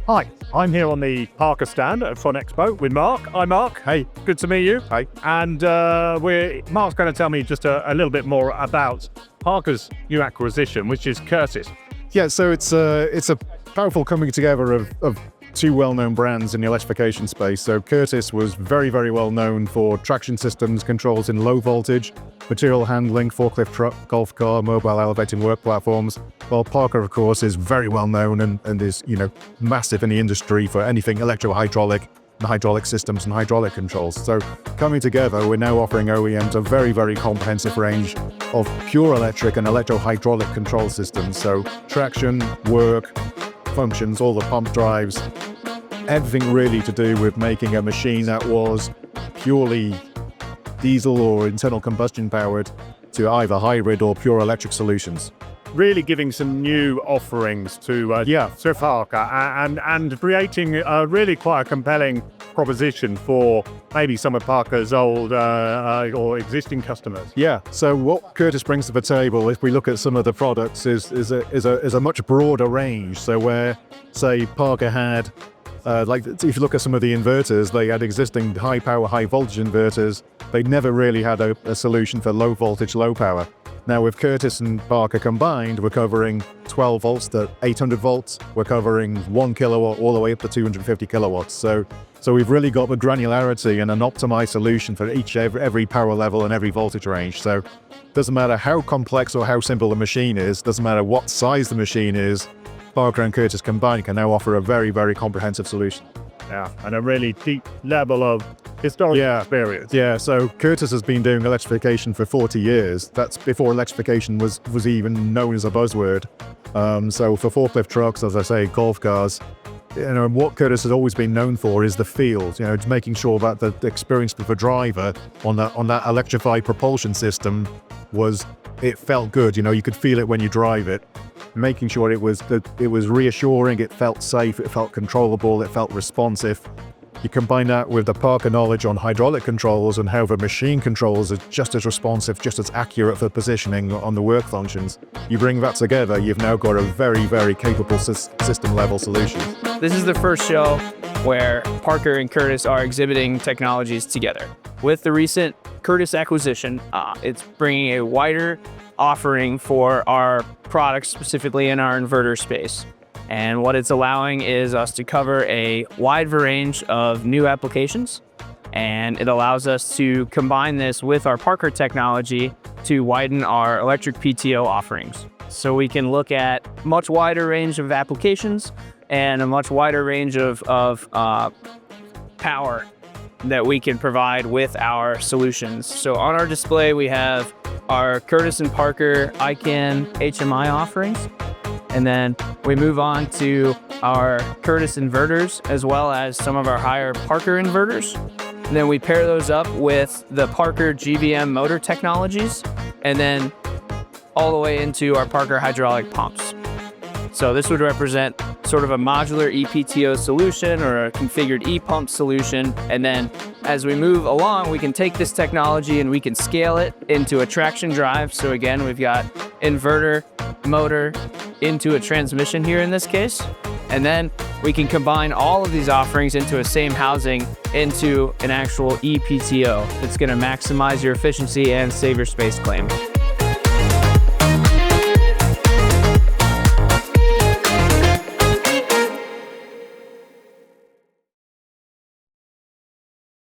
Hi, I'm here on the Parker stand at CONEXPO with Mark. Hi Mark. Hey, good to meet you. Hi. And Mark's going to tell me just a little bit more about Parker's new acquisition, which is Curtis. Yeah, so it's a powerful coming together of two well-known brands in the electrification space. So Curtis was very, very well known for traction systems, controls in low voltage, material handling, forklift truck, golf car, mobile elevating work platforms. While Parker, of course, is very well known and is, massive in the industry for anything electro-hydraulic and hydraulic systems and hydraulic controls. So coming together, we're now offering OEMs a very, very comprehensive range of pure electric and electro-hydraulic control systems. So traction, work, functions, all the pump drives, everything really to do with making a machine that was purely diesel or internal combustion powered to either hybrid or pure electric solutions. Really giving some new offerings to Parker and creating really quite a compelling proposition for maybe some of Parker's old or existing customers. Yeah, so what Curtis brings to the table, if we look at some of the products, is a much broader range. So where, say, Parker had, if you look at some of the inverters, they had existing high power, high voltage inverters. They never really had a solution for low voltage, low power. Now with Curtis and Parker combined, we're covering 12 volts to 800 volts. We're covering 1 kilowatt all the way up to 250 kilowatts. So we've really got the granularity and an optimized solution for every power level and every voltage range. So doesn't matter how complex or how simple the machine is, doesn't matter what size the machine is, Parker and Curtis combined can now offer a very, very comprehensive solution. Yeah, and a really deep level of historical experience. Yeah, so Curtis has been doing electrification for 40 years. That's before electrification was even known as a buzzword. So for forklift trucks, as I say, golf cars, what Curtis has always been known for is the field, it's making sure that the experience for the driver on that electrified propulsion system it felt good. You could feel it when you drive it. Making sure it was reassuring, it felt safe, it felt controllable, it felt responsive. You combine that with the Parker knowledge on hydraulic controls and how the machine controls are just as responsive, just as accurate for positioning on the work functions. You bring that together, you've now got a very, very capable system-level solution. This is the first show where Parker and Curtis are exhibiting technologies together. With the recent Curtis acquisition, it's bringing a wider offering for our products, specifically in our inverter space. And what it's allowing is us to cover a wide range of new applications. And it allows us to combine this with our Parker technology to widen our electric PTO offerings. So we can look at much wider range of applications and a much wider range of power that we can provide with our solutions. So on our display, we have our Curtis and Parker ICANN HMI offerings. And then we move on to our Curtis inverters, as well as some of our higher Parker inverters. And then we pair those up with the Parker GVM motor technologies, and then all the way into our Parker hydraulic pumps. So this would represent sort of a modular ePTO solution or a configured ePump solution. And then as we move along, we can take this technology and we can scale it into a traction drive. So again, we've got inverter, motor, into a transmission here in this case. And then we can combine all of these offerings into a same housing into an actual ePTO that's going to maximize your efficiency and save your space claim.